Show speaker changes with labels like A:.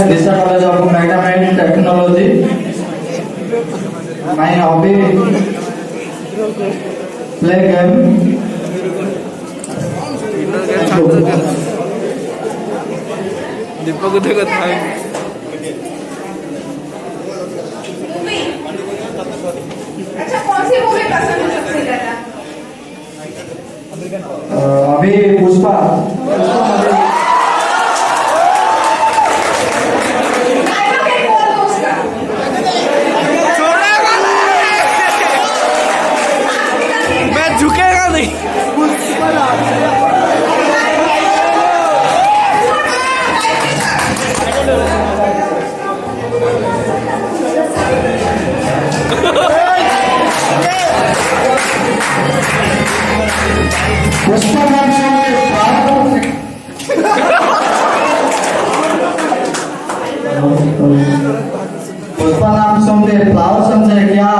A: Vista College of Measurement Technology. My hobby play game.
B: दीपक उदय का था
C: अच्छा कौन सी मूवी पसंद है सबसे ज्यादा?
A: अभी पुष्पा
C: डायलॉग एक बोल दो उसका।
B: मैं झुकेगा नहीं
A: पुष्पा नाम पुष्पा नाम सुनते फ्लावर समझे क्या?